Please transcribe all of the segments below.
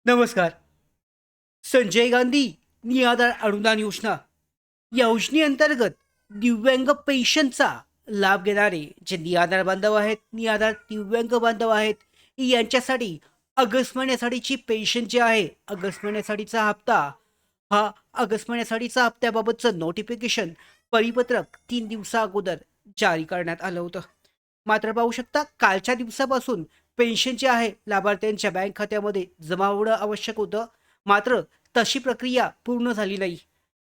नमस्कार. संजय गांधी निराधार अनुदान योजना या योजनेअंतर्गत दिव्यांग पेन्शनचा लाभ घेणारे जे निराधार बांधव आहेत, निराधार दिव्यांग बांधव आहेत, यांच्यासाठी ऑगस्ट महिन्यासाठीची पेन्शन जी आहे, ऑगस्ट महिन्यासाठीचा हप्ता, हा ऑगस्ट महिन्यासाठीचा हप्त्याबाबतचं नोटिफिकेशन परिपत्रक 3 दिवसा अगोदर जारी करण्यात आलं होतं. मात्र पाहू शकता कालच्या दिवसापासून पेन्शन जे आहे लाभार्थ्यांच्या बँक खात्यामध्ये जमा होणं आवश्यक होतं. मात्र तशी प्रक्रिया पूर्ण झाली नाही.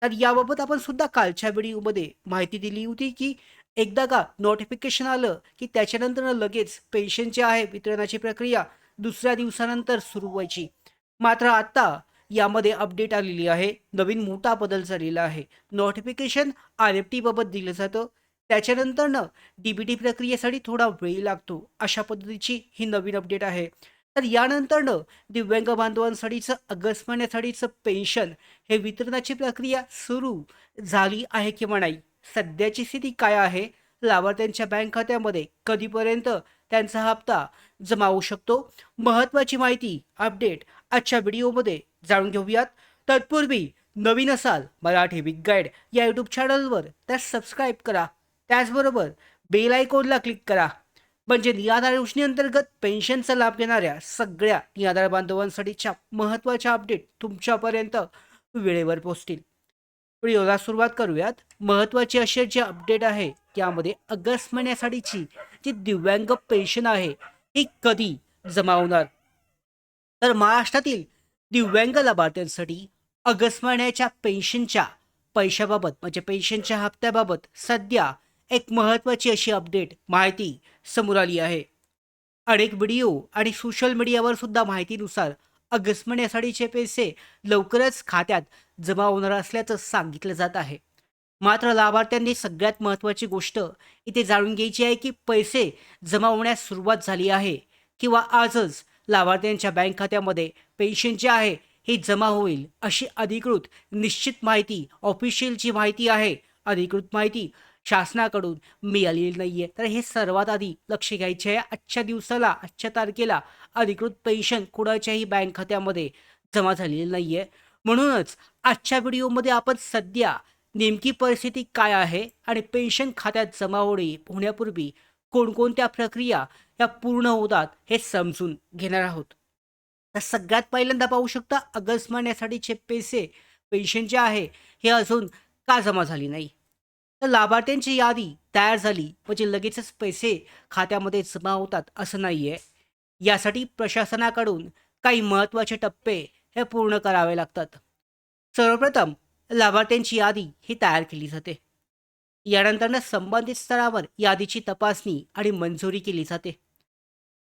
तर याबाबत आपण सुद्धा कालच्या व्हिडिओमध्ये माहिती दिली होती, की एकदा का नोटिफिकेशन आलं, की त्याच्यानंतर लगेच पेन्शन जे आहे वितरणाची प्रक्रिया दुसऱ्या दिवसानंतर सुरू व्हायची. मात्र आता यामध्ये अपडेट आलेली आहे. नवीन मोठा बदल झालेला आहे. नोटिफिकेशन आर-एफ-टी बाबत दिलं जातं. त्याच्यानंतरनं डी-बी-टी प्रक्रियेसाठी थोडा वेळ लागतो. अशा पद्धतीची ही नवीन अपडेट आहे. तर यानंतरनं दिव्यांग बांधवांसाठीचं ऑगस्ट महिन्यासाठीचं पेन्शन हे वितरणाची प्रक्रिया सुरू झाली आहे किंवा नाही? सध्याची स्थिती काय आहे? लाभार्थ्यांच्या बँक खात्यामध्ये कधीपर्यंत त्यांचा हप्ता जमा होऊ शकतो? महत्त्वाची माहिती, अपडेट आजच्या व्हिडिओमध्ये जाणून घेऊयात. तत्पूर्वी नवीन असाल मराठी बिग गाईड या यूट्यूब चॅनलवर तर सबस्क्राईब करा. त्याचबरोबर बेल आयकॉनला क्लिक करा. म्हणजे निराधार योजनेअंतर्गत पेन्शनचा लाभ घेणाऱ्या सगळ्या निराधार बांधवांसाठीच्या महत्त्वाच्या अपडेट तुमच्यापर्यंत वेळेवर पोहोचतील. व्हिडिओला सुरुवात करूयात. महत्त्वाची अशी जी अपडेट आहे त्यामध्ये ऑगस्ट महिन्यासाठीची जी दिव्यांग पेन्शन आहे ही कधी जमा होणार? तर महाराष्ट्रातील दिव्यांग लाभार्थ्यांसाठी ऑगस्ट महिन्याच्या पेन्शनच्या पैशाबाबत म्हणजे पेन्शनच्या हप्त्याबाबत सध्या एक महत्त्वाची अशी अपडेट माहिती समोर आली आहे. अनेक व्हिडिओ आणि सोशल मीडियावर सुद्धा माहितीनुसार ऑगस्ट महिन्यासाठीचे पैसे लवकरच खात्यात जमा होणार असल्याचं सांगितलं जात आहे. मात्र लाभार्थ्यांनी सगळ्यात महत्त्वाची गोष्ट इथे जाणून घ्यायची आहे, की पैसे जमा होण्यास सुरुवात झाली आहे किंवा आजच लाभार्थ्यांच्या बँक खात्यामध्ये पेन्शन जे आहे हे जमा होईल अशी अधिकृत निश्चित माहिती, ऑफिशियल जी माहिती आहे, अधिकृत माहिती शासनाकडून मिळालेली नाहीये. तर हे सर्वात आधी लक्ष घ्यायचे आहे. आजच्या दिवसाला, आजच्या तारखेला अधिकृत पेन्शन कुणाच्याही बँक खात्यामध्ये जमा झालेली नाहीये. म्हणूनच आजच्या व्हिडिओमध्ये आपण सध्या नेमकी परिस्थिती काय आहे आणि पेन्शन खात्यात जमा होण्यापूर्वी कोणकोणत्या प्रक्रिया या पूर्ण होतात हे समजून घेणार आहोत. तर सगळ्यात पहिल्यांदा पाहू शकता ऑगस्ट महिन्यासाठीचे पैसे पेन्शन जे आहे हे अजून का जमा झाली नाही? तर लाभार्थ्यांची यादी तयार झाली म्हणजे लगेचच पैसे खात्यामध्ये जमा होतात असं नाहीये. यासाठी प्रशासनाकडून काही महत्त्वाचे टप्पे हे पूर्ण करावे लागतात. सर्वप्रथम लाभार्थ्यांची यादी ही तयार केली जाते. यानंतरनं संबंधित स्तरावर यादीची तपासणी आणि मंजुरी केली जाते.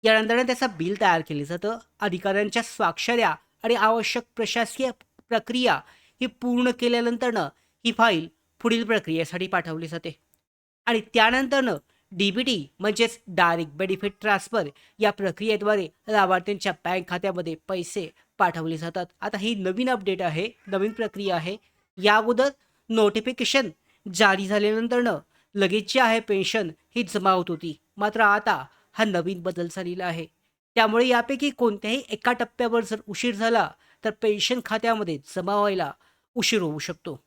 यानंतरनं त्याचं बिल तयार केलं जातं. अधिकाऱ्यांच्या स्वाक्षऱ्या आणि आवश्यक प्रशासकीय प्रक्रिया ही पूर्ण केल्यानंतरनं ही फाईल पुढील प्रक्रियेसाठी पाठवली जाते. आणि त्यानंतरनं डी-बी-टी म्हणजेच डायरेक्ट बेनिफिट ट्रान्सफर या प्रक्रियेद्वारे लाभार्थ्यांच्या बँक खात्यामध्ये पैसे पाठवले जातात. आता ही नवीन अपडेट आहे, नवीन प्रक्रिया आहे. या अगोदर नोटिफिकेशन जारी झाल्यानंतरनं लगेच जे आहे पेन्शन ही जमा होत होती. मात्र आता हा नवीन बदल झालेला आहे. त्यामुळे यापैकी कोणत्याही एका टप्प्यावर जर उशीर झाला तर पेन्शन खात्यामध्ये जमा व्हायला उशीर होऊ शकतो.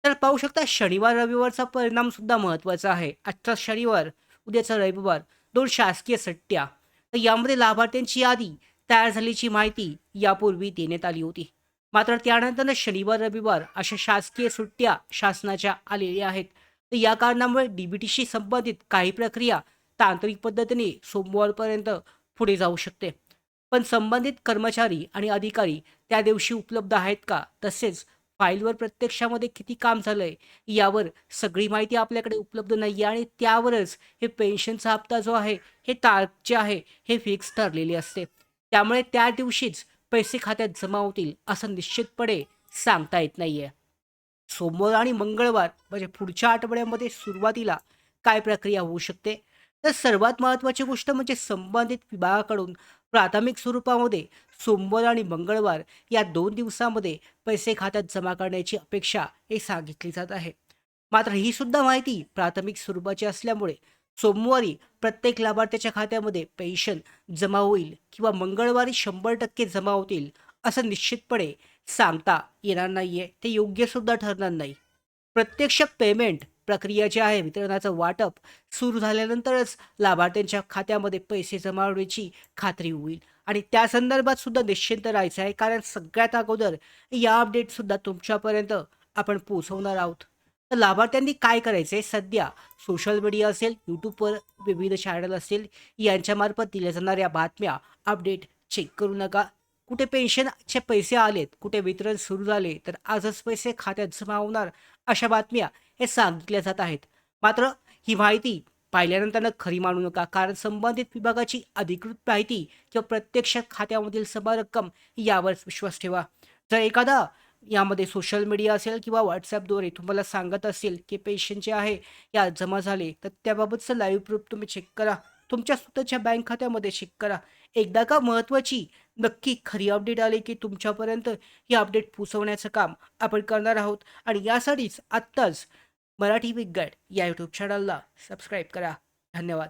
तर पाहू शकता शनिवार रविवारचा परिणाम सुद्धा महत्त्वाचा आहे. आजचा शनिवार, उद्याचा रविवार 2 शासकीय सुट्ट्या. तर यामध्ये लाभार्थ्यांची यादी तयार झाल्याची माहिती यापूर्वी देण्यात आली होती. मात्र त्यानंतरनं शनिवार रविवार अशा शासकीय सुट्ट्या शासनाच्या आलेल्या आहेत. तर या कारणामुळे डी-बी-टीशी संबंधित काही प्रक्रिया तांत्रिक पद्धतीने सोमवारपर्यंत पुढे जाऊ शकते. पण संबंधित कर्मचारी आणि अधिकारी त्या दिवशी उपलब्ध आहेत का? तसेच फाईलवर प्रत्यक्षामध्ये किती काम झालंय यावर सगळी माहिती आपल्याकडे उपलब्ध नाहीये आणि त्यावरच हे पेन्शनचा हप्ता जो आहे, हे तारीख जे आहे हे फिक्स ठरलेली असते. त्यामुळे त्या दिवशीच पैसे खात्यात जमा होतील असं निश्चितपणे सांगता येत नाहीये. सोमवार आणि मंगळवार म्हणजे पुढच्या आठवड्यामध्ये सुरुवातीला काय प्रक्रिया होऊ शकते? तर सर्वात महत्त्वाची गोष्ट म्हणजे संबंधित विभागाकडून प्राथमिक स्वरूपामध्ये सोमवार आणि मंगळवार या 2 दिवसामध्ये पैसे खात्यात जमा करण्याची अपेक्षा हे सांगितली जात आहे. मात्र ही सुद्धा माहिती प्राथमिक स्वरूपाची असल्यामुळे सोमवारी प्रत्येक लाभार्थ्याच्या खात्यामध्ये पेन्शन जमा होईल किंवा मंगळवारी 100% जमा होतील असं निश्चितपणे सांगता येणार नाहीये. ते योग्यसुद्धा ठरणार नाही. प्रत्यक्ष पेमेंट प्रक्रिया जी आहे, वितरणाचं वाटप सुरू झाल्यानंतरच लाभार्थ्यांच्या खात्यामध्ये पैसे जमा होण्याची खात्री होईल आणि त्या संदर्भात सुद्धा निश्चिंत राहायचं आहे, कारण सगळ्यात अगोदर या अपडेटसुद्धा तुमच्यापर्यंत आपण पोहोचवणार आहोत. तर लाभार्थ्यांनी काय करायचं आहे, सध्या सोशल मीडिया असेल, YouTubeवर विविध चॅनल असेल, यांच्यामार्फत दिल्या जाणाऱ्या बातम्या, अपडेट चेक करू नका. कुठे पेन्शनचे पैसे आलेत, कुठे वितरण सुरू झाले, तर आजच पैसे खात्यात जमा होणार, अशा बातम्या हे सांगितल्या जात आहेत. मात्र ही माहिती पाहिल्यानंतर खरी मानू नका, कारण संबंधित विभागाची अधिकृत माहिती किंवा प्रत्यक्ष खात्यामधील जमा रक्कम यावर विश्वास ठेवा. जर एखादा यामध्ये सोशल मीडिया असेल किंवा WhatsAppद्वारे तुम्हाला सांगत असेल, की पेन्शन जे आहे या जमा झाले, तर त्याबाबतचं लाईव्ह प्रूफ तुम्ही चेक करा. तुमच्या स्वतःच्या बँक खात्यामध्ये चेक करा. एकदा का महत्त्वाची नक्की खरी अपडेट आली, की तुमच्यापर्यंत ही अपडेट पोहोचवण्याचं काम आपण करणार आहोत आणि यासाठीच आत्ताच मराठी बिग गाईड या यूट्यूब चॅनलला सबस्क्राईब करा. धन्यवाद.